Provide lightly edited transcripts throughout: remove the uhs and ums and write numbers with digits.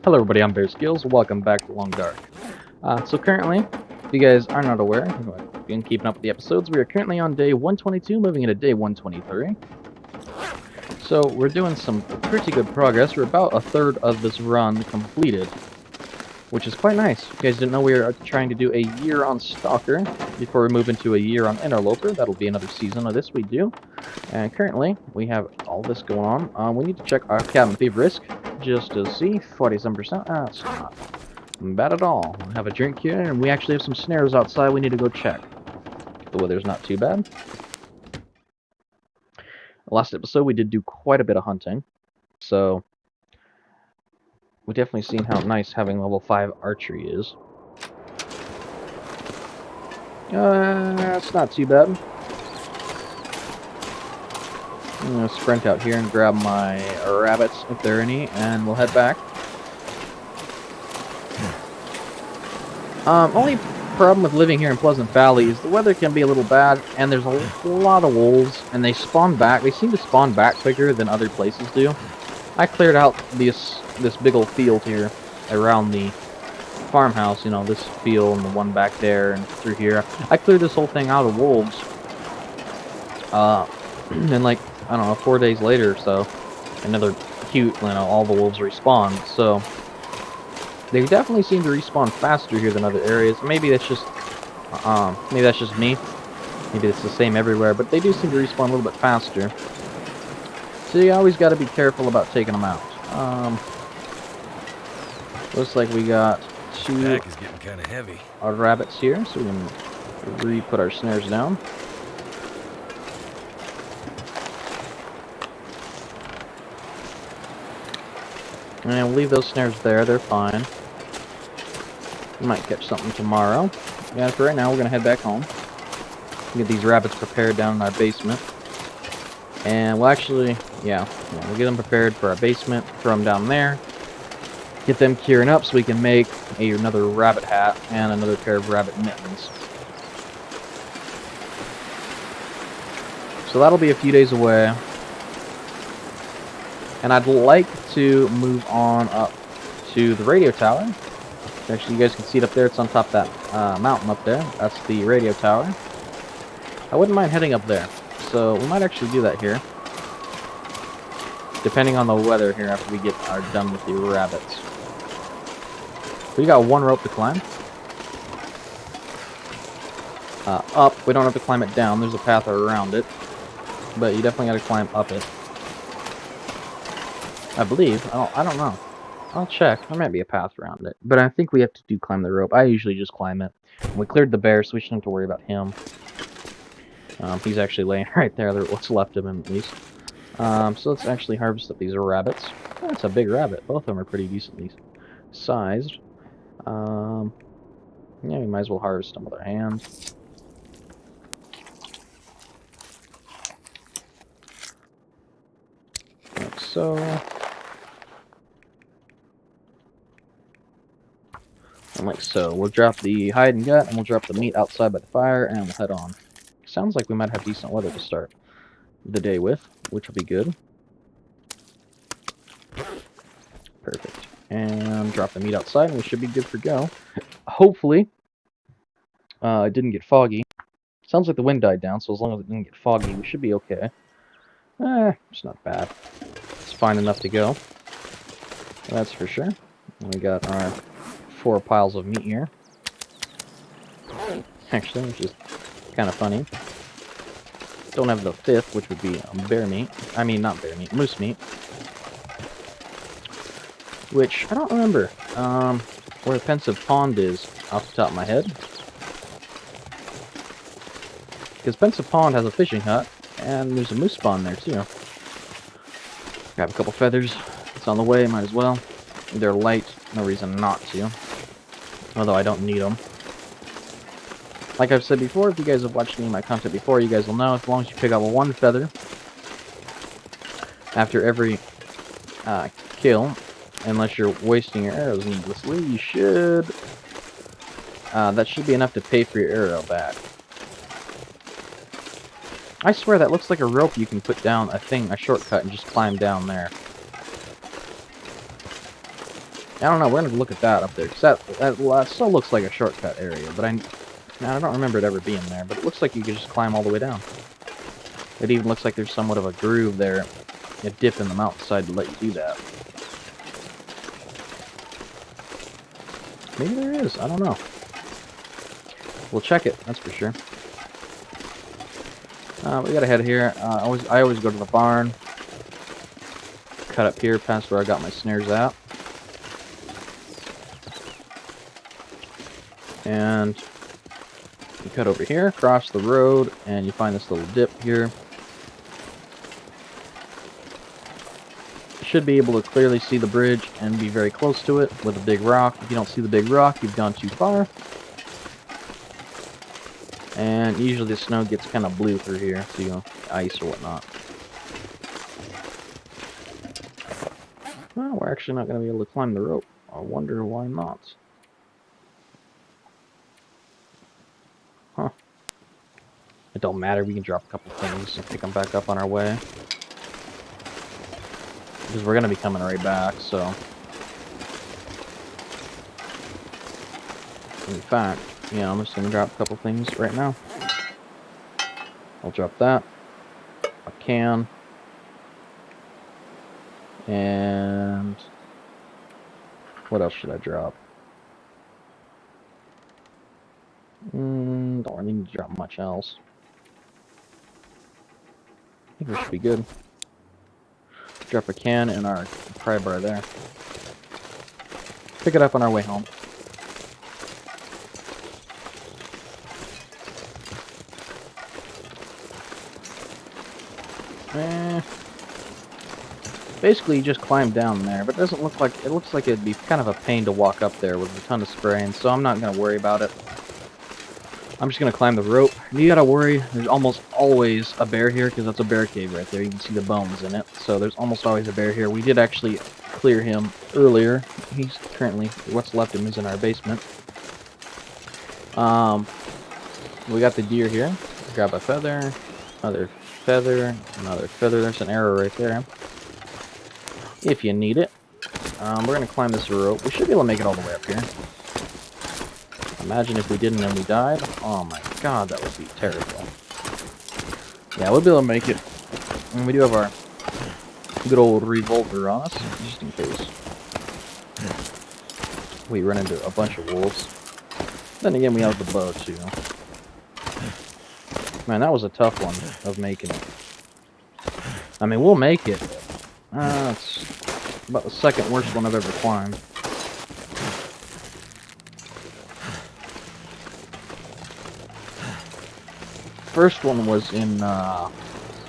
Hello everybody, I'm Bear Skills. Welcome back to Long Dark. So currently, if you guys are not aware, you've been keeping up with the episodes, we are currently on day 122, moving into day 123. So we're doing some pretty good progress. We're about a third of this run completed, which is quite nice. If you guys didn't know, we are trying to do a year on Stalker before we move into a year on Interloper. That'll be another season of this we do. And currently, we have all this going on. We need to check our cabin thief risk just to see. 47%. That's not bad at all. We have a drink here, and we actually have some snares outside we need to go check. The weather's not too bad. Last episode, we did do quite a bit of hunting, so we've definitely seen how nice having level 5 archery is. That's not too bad. I'm gonna sprint out here and grab my rabbits, if there are any, and we'll head back. Only problem with living here in Pleasant Valley is the weather can be a little bad, and there's a lot of wolves, and they spawn back. They seem to spawn back quicker than other places do. I cleared out this big old field here around the farmhouse, you know, this field and the one back there and through here. I cleared this whole thing out of wolves. And like, I don't know, 4 days later or so, another cute, you know, all the wolves respawned, so they definitely seem to respawn faster here than other areas. Maybe that's just me. Maybe it's the same everywhere, but they do seem to respawn a little bit faster. So you always got to be careful about taking them out. Looks like we got two Pack is getting kind of heavy. Rabbits here, so we can re-put our snares down. And we'll leave those snares there, they're fine. We might catch something tomorrow. Yeah, for right now, we're going to head back home. Get these rabbits prepared down in our basement. And we'll actually, we'll get them prepared for our basement, throw them down there. Get them curing up so we can make another rabbit hat and another pair of rabbit mittens. So that'll be a few days away. And I'd like to move on up to the radio tower. Actually, you guys can see it up there. It's on top of that mountain up there. That's the radio tower. I wouldn't mind heading up there. So we might actually do that here. Depending on the weather here after we get done with the rabbits. We got one rope to climb. Up, we don't have to climb it down. There's a path around it. But you definitely got to climb up it. I believe. I don't know. I'll check. There might be a path around it. But I think we have to climb the rope. I usually just climb it. We cleared the bear, so we shouldn't have to worry about him. He's actually laying right there. What's left of him, at least. So let's actually harvest up these rabbits. Oh, that's a big rabbit. Both of them are pretty decently sized. Yeah, we might as well harvest them with our hands. Like so. And like so. We'll drop the hide and gut, and we'll drop the meat outside by the fire, and we'll head on. Sounds like we might have decent weather to start the day with, which will be good. Perfect. And drop the meat outside, and we should be good for go. Hopefully, it didn't get foggy. Sounds like the wind died down, so as long as it didn't get foggy, we should be okay. It's not bad. It's fine enough to go. That's for sure. And we got our 4 piles of meat here. Actually, which is kind of funny. Don't have the 5th, which would be bear meat. I mean, not bear meat, moose meat. Which, I don't remember where Pensive Pond is off the top of my head. Because Pensive Pond has a fishing hut, and there's a moose spawn there too. Grab a couple feathers. It's on the way, might as well. They're light, no reason not to. Although I don't need them. Like I've said before, if you guys have watched any of my content before, you guys will know, as long as you pick up one feather after every kill, unless you're wasting your arrows needlessly, you should... that should be enough to pay for your arrow back. I swear that looks like a rope you can put down a shortcut, and just climb down there. I don't know, we're gonna look at that up there, because that still looks like a shortcut area, but I don't remember it ever being there, but it looks like you could just climb all the way down. It even looks like there's somewhat of a groove there, a dip in the mountainside to let you do that. Maybe there is, I don't know. We'll check it, that's for sure. We gotta head here. I always go to the barn. Cut up here past where I got my snares at. And you cut over here, cross the road, and you find this little dip here. You should be able to clearly see the bridge and be very close to it with a big rock. If you don't see the big rock, you've gone too far. And usually the snow gets kind of blue through here, so you know, ice or whatnot. Well, we're actually not going to be able to climb the rope. I wonder why not. Huh. It don't matter, we can drop a couple things and pick them back up on our way. Because we're going to be coming right back, so... In fact, yeah, I'm just going to drop a couple things right now. I'll drop that. A can. And... what else should I drop? Don't really need to drop much else. I think we should be good. Drop a can in our pry bar there. Pick it up on our way home. Basically, you just climb down there, but it doesn't look like it looks like it'd be kind of a pain to walk up there with a ton of spraying, so I'm not gonna worry about it. I'm just gonna climb the rope. You gotta worry, there's almost always a bear here, because that's a bear cave right there. You can see the bones in it, so there's almost always a bear here. We did actually clear him earlier. He's currently, what's left of him is in our basement. We got the deer here. Grab a feather, another feather, another feather. There's an arrow right there. If you need it. We're gonna climb this rope. We should be able to make it all the way up here. Imagine if we didn't and we died. Oh my god, that would be terrible. Yeah, we'll be able to make it. And we do have our good old revolver on us, just in case we run into a bunch of wolves. Then again, we have the bow too. Man, that was a tough one of making it. I mean, we'll make it. It's about the second worst one I've ever climbed. First one was in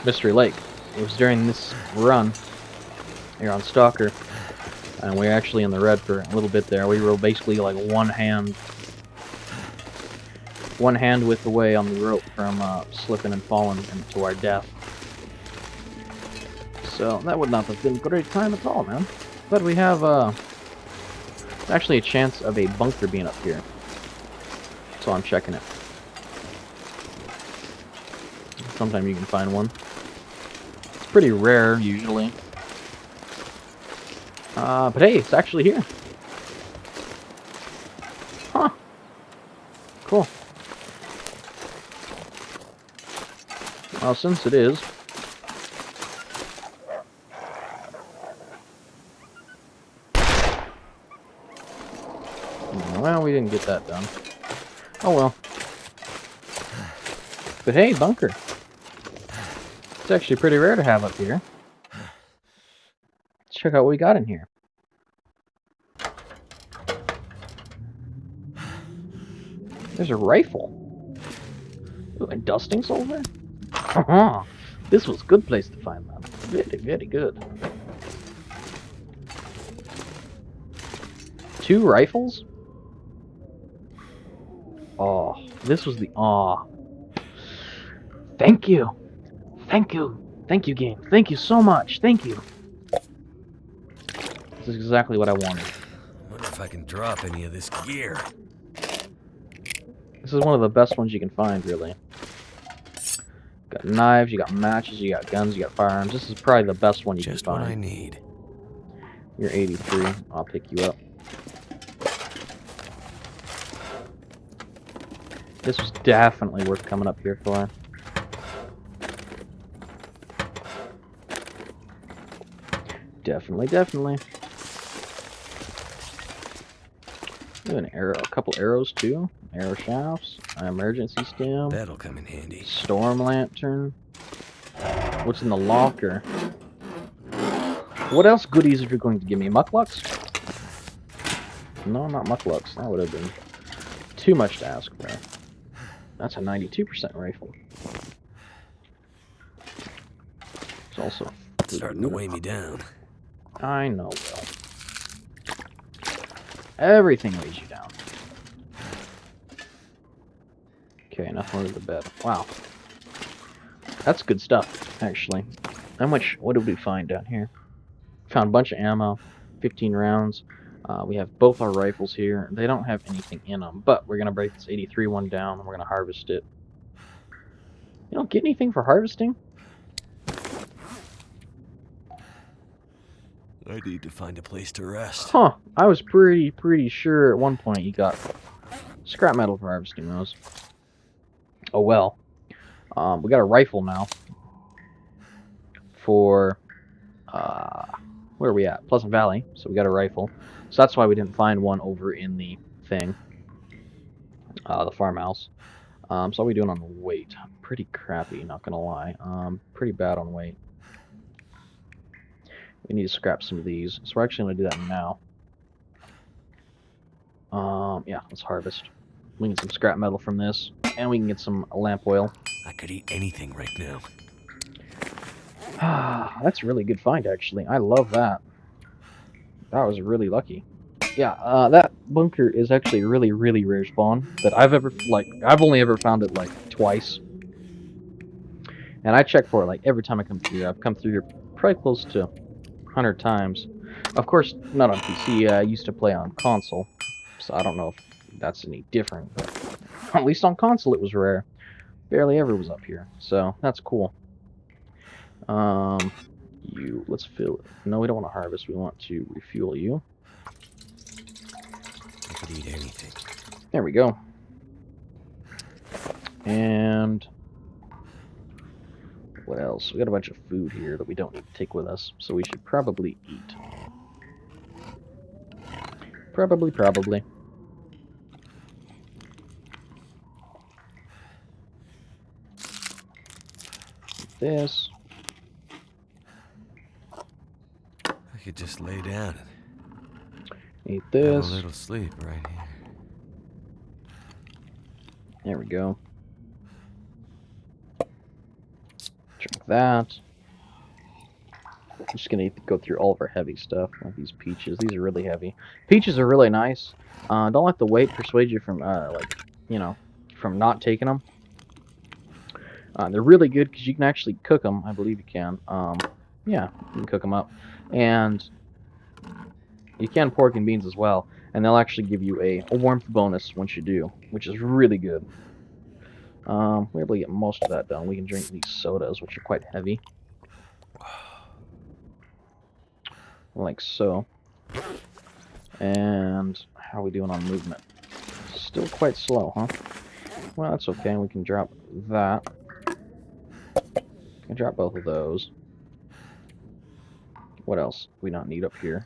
Mystery Lake. It was during this run here on Stalker, and we were actually in the red for a little bit there. We were basically like one hand width away on the rope from slipping and falling into our death. So that would not have been a great time at all, man. But we have actually a chance of a bunker being up here, so I'm checking it. Sometime you can find one. It's pretty rare, usually. But hey, it's actually here. Huh. Cool. Well, since it is... well, we didn't get that done. Oh well. But hey, bunker. It's actually pretty rare to have up here. Let's check out what we got in here. There's a rifle. Ooh, and dusting silver? This was a good place to find them. Very, very good. 2 rifles? Oh, this was the... aw. Thank you. Thank you. Thank you, game. Thank you so much. Thank you. This is exactly what I wanted. I wonder if I can drop any of this gear. This is one of the best ones you can find, really. Got knives, you got matches, you got guns, you got firearms. This is probably the best one you can find. Just what I need. You're 83. I'll pick you up. This was definitely worth coming up here for. Definitely, definitely. Ooh, an arrow, a couple arrows too. Arrow shafts, emergency stem. That'll come in handy. Storm lantern. What's in the locker? What else goodies are you going to give me? Mucklucks? No, not mucklucks. That would have been too much to ask for. That's a 92% rifle. It's also It's starting to weigh me down. I know, Will. Everything weighs you down. Okay, enough under the bed. Wow. That's good stuff, actually. How much, what did we find down here? Found a bunch of ammo, 15 rounds. We have both our rifles here. They don't have anything in them, but we're going to break this 83 one down and we're going to harvest it. You don't get anything for harvesting? I need to find a place to rest. Huh. I was pretty sure at one point you got scrap metal for harvesting those. Oh well. We got a rifle now. For, where are we at? Pleasant Valley. So we got a rifle. So that's why we didn't find one over in the thing. The farmhouse. So how are we doing on the weight? Pretty crappy, not gonna lie. Pretty bad on weight. We need to scrap some of these. So we're actually gonna do that now. Yeah, let's harvest. We can get some scrap metal from this. And we can get some lamp oil. I could eat anything right now. That's a really good find, actually. I love that. That was really lucky. Yeah, that bunker is actually a really rare spawn that I've only ever found it, like, twice. And I check for it, like, every time I come through here. I've come through here probably close to 100 times. Of course, not on PC. I used to play on console. So I don't know if that's any different, but at least on console it was rare. Barely ever was up here. So, that's cool. Let's fill it. No, we don't want to harvest. We want to refuel you. I could eat anything. There we go. And what else? We got a bunch of food here that we don't need to take with us, so we should probably eat. Probably. This. I could just lay down and Eat have this. a little sleep right here. There we go. Drink that. I'm just gonna go through all of our heavy stuff, like these peaches. These are really heavy. Peaches are really nice. Don't let the weight persuade you from, from not taking them. They're really good because you can actually cook them. I believe you can. Yeah, you can cook them up. And you can pork and beans as well. And they'll actually give you a warmth bonus once you do, which is really good. We're able to get most of that done. We can drink these sodas, which are quite heavy. Like so. And how are we doing on movement? Still quite slow, huh? Well, that's okay. We can drop that. I drop both of those. What else do we not need up here?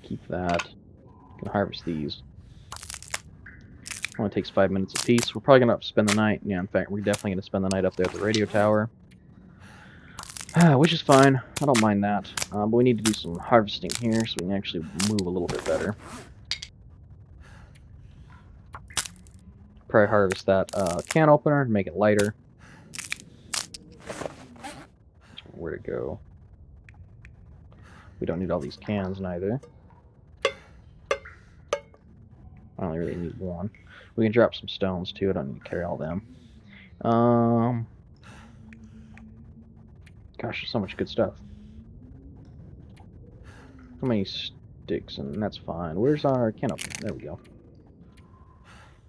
Keep that. Can harvest these. Only takes 5 minutes apiece. We're probably gonna spend the night. Yeah, in fact, we're definitely gonna spend the night up there at the radio tower. Which is fine. I don't mind that. But we need to do some harvesting here so we can actually move a little bit better. Probably harvest that can opener to make it lighter. Where to go? We don't need all these cans neither. I only really need one. We can drop some stones too. I don't need to carry all them. Gosh, there's so much good stuff. How many sticks? And that's fine. Where's our can opener? There we go.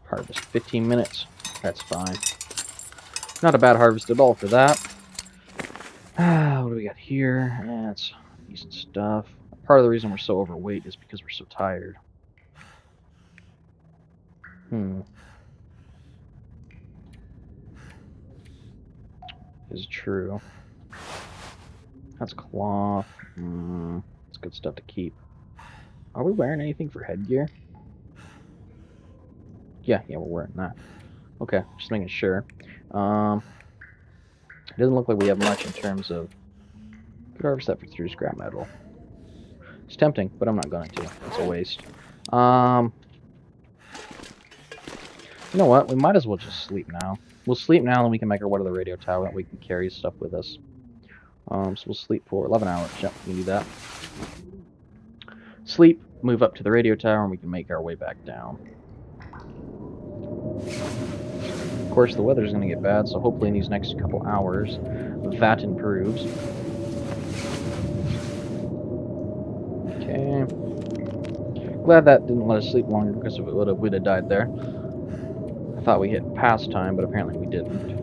Harvest 15 minutes. That's fine. Not a bad harvest at all for that. What do we got here? That's decent stuff. part of the reason we're so overweight is because we're so tired. Is true. That's cloth. It's good stuff to keep. Are we wearing anything for headgear? Yeah, we're wearing that. Okay, just making sure. It doesn't look like we have much in terms of... Could harvest that for through scrap metal. It's tempting, but I'm not going to. It's a waste. You know what? We might as well just sleep now. We'll sleep now, and we can make our way to the radio tower, and we can carry stuff with us. So we'll sleep for 11 hours. Yep, we need that. Sleep, move up to the radio tower, and we can make our way back down. Of course, the weather's going to get bad, so hopefully in these next couple hours, that improves. Okay. Glad that didn't let us sleep longer, because if it would have, we'd have died there. I thought we hit past time, but apparently we didn't.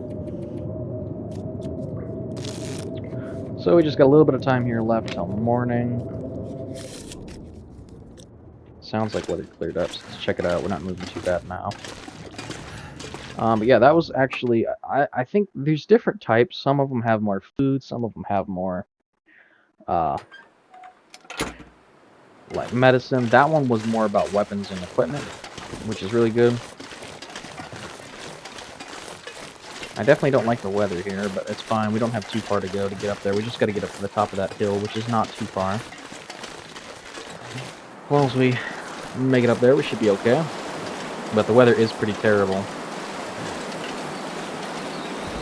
So we just got a little bit of time here left till morning. Sounds like weather cleared up, so let's check it out. We're not moving too bad now. But yeah, that was actually... I think there's different types. Some of them have more food, some of them have more... like medicine. That one was more about weapons and equipment, which is really good. I definitely don't like the weather here, but it's fine. We don't have too far to go to get up there. We just got to get up to the top of that hill, which is not too far. As long as we make it up there, we should be okay. But the weather is pretty terrible.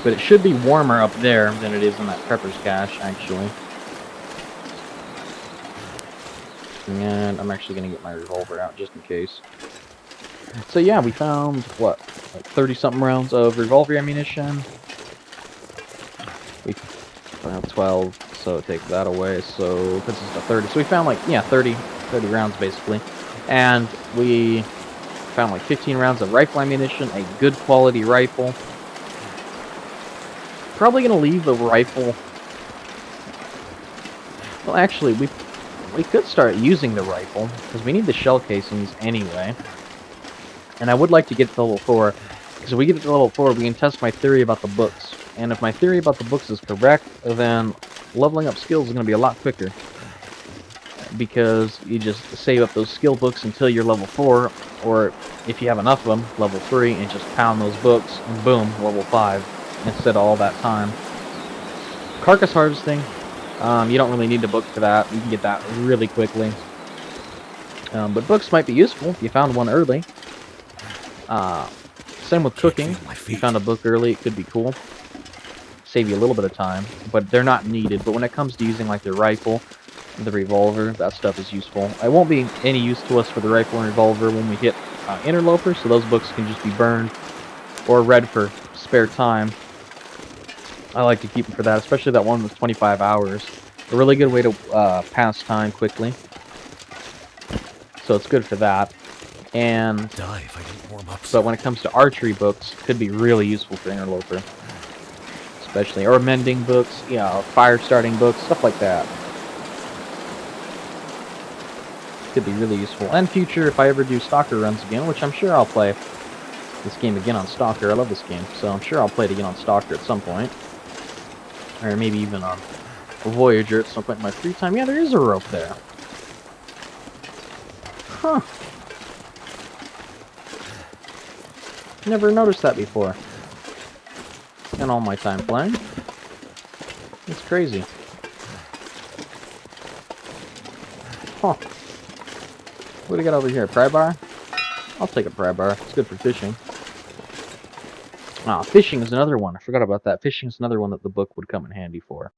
But it should be warmer up there than it is in that prepper's cache, actually. And I'm actually going to get my revolver out just in case. So yeah, we found, what, like 30-something rounds of revolver ammunition. We found 12, so take that away, so this is the 30. So we found like, yeah, 30 rounds basically. And we found like 15 rounds of rifle ammunition, a good quality rifle. Probably going to leave the rifle... Well, actually, we could start using the rifle, because we need the shell casings anyway. And I would like to get to level 4, because if we get to level 4, we can test my theory about the books. And if my theory about the books is correct, then leveling up skills is going to be a lot quicker. Because you just save up those skill books until you're level 4, or if you have enough of them, level 3, and just pound those books, and boom, level 5, instead of all that time. Carcass harvesting, you don't really need a book for that. You can get that really quickly. But books might be useful if you found one early. Same with cooking. If you found a book early, it could be cool. Save you a little bit of time, but they're not needed. But when it comes to using like the rifle, the revolver, that stuff is useful. It won't be any use to us for the rifle and revolver when we hit Interloper, so those books can just be burned or read for spare time. I like to keep them for that, especially that one with 25 hours. A really good way to pass time quickly. So it's good for that. And Die if I didn't warm up. but when it comes to archery books, could be really useful for Interloper. Especially, or mending books, you know, fire starting books, stuff like that. Could be really useful. And future, if I ever do Stalker runs again, which I'm sure I'll play this game again on Stalker. I love this game, so I'm sure I'll play it again on Stalker at some point. Or maybe even on Voyager at some point in my free time. Yeah, there is a rope there. Huh. Never noticed that before. In all my time playing. It's crazy. Huh. What do we got over here? Pry bar? I'll take a pry bar. It's good for fishing. Ah, fishing is another one. I forgot about that. Fishing is another one that the book would come in handy for.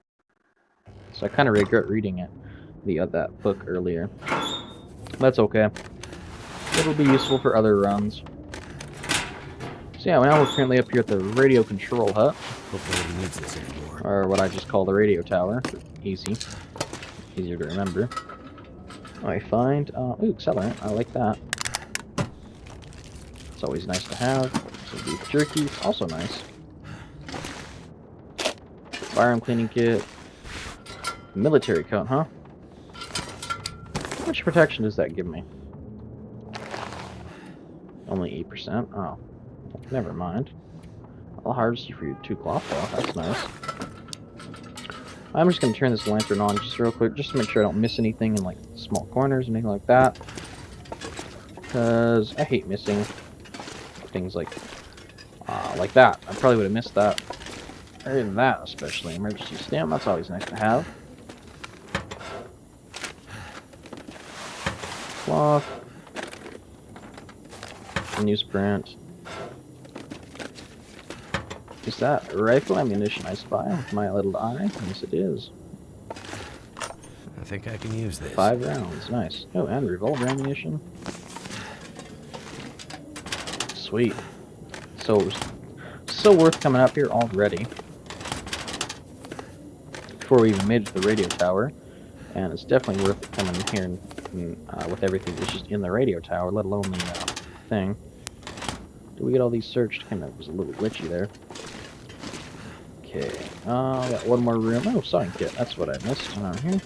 So I kind of regret reading it, that book earlier. That's okay. It'll be useful for other runs. So yeah, now we're currently up here at the radio control hut. Hope nobody needs this anymore. Or what I just call the radio tower. Easy. Easier to remember. I find, ooh, accelerant. I like that. It's always nice to have. Some beef jerky, also nice. Firearm cleaning kit. Military coat, huh? much protection does that give me? Only 8%? Oh. Never mind. I'll harvest you for your 2 cloth though. That's nice. I'm just going to turn this lantern on just real quick, just to make sure I don't miss anything in like small corners or anything like that. Because I hate missing things like that. I probably would have missed that. Or that especially. Emergency stem, that's always nice to have. Cloth. Newsprint. Is that rifle ammunition I spy with my little eye? Yes, it is. I think I can use this. 5 rounds, nice. Oh, and revolver ammunition. Sweet. So it was so worth coming up here already. Before we even made it to the radio tower, and it's definitely worth it coming here and with everything that's just in the radio tower, let alone the thing. Did we get all these searched? Kind of was a little glitchy there. Okay, got one more room. Oh, sewing kit. That's what I missed around here.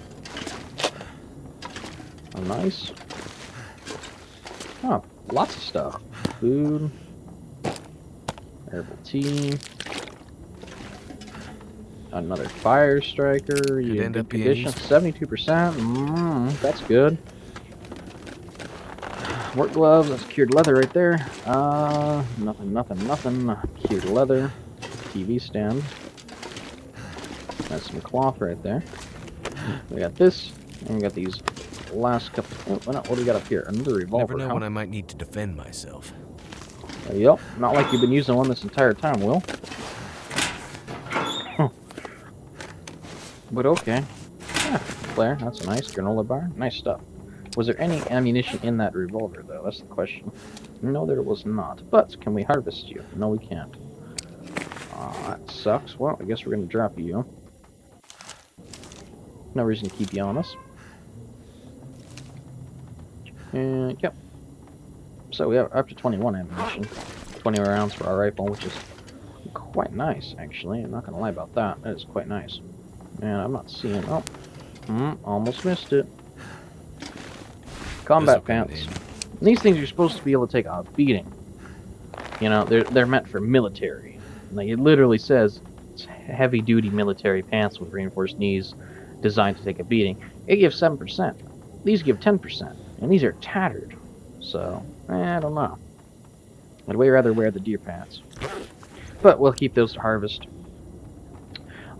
Oh, nice. Oh, lots of stuff. Food. Herbal tea. Another fire striker. You end up being condition. 72%. That's good. Work gloves. That's cured leather right there. Nothing. Cured leather. TV stand. That's some cloth right there. We got this, and we got these last couple. Oh, what do we got up here? Another revolver. Never know when I might need to defend myself. Yep, not like you've been using one this entire time, Will. Huh. But okay. Yeah, flare, that's a nice granola bar. Nice stuff. Was there any ammunition in that revolver, though? That's the question. No, there was not. But can we harvest you? No, we can't. That sucks. Well, I guess we're going to drop you. No reason to keep you on us. And, yep. So we have up to 21 ammunition. 20 rounds for our rifle, which is quite nice, actually. I'm not going to lie about that. That is quite nice. And I'm not seeing... Oh. Almost missed it. Combat pants. And these things are supposed to be able to take a beating. You know, they're meant for military. Like, it literally says it's heavy-duty military pants with reinforced knees designed to take a beating. It gives 7%. These give 10%. And these are tattered. So, I don't know. I'd way rather wear the deer pants. But we'll keep those to harvest.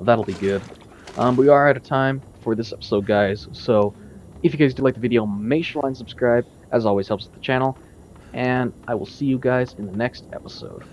That'll be good. We are out of time for this episode, guys. So, if you guys did like the video, make sure to like and subscribe. As always, helps with the channel. And I will see you guys in the next episode.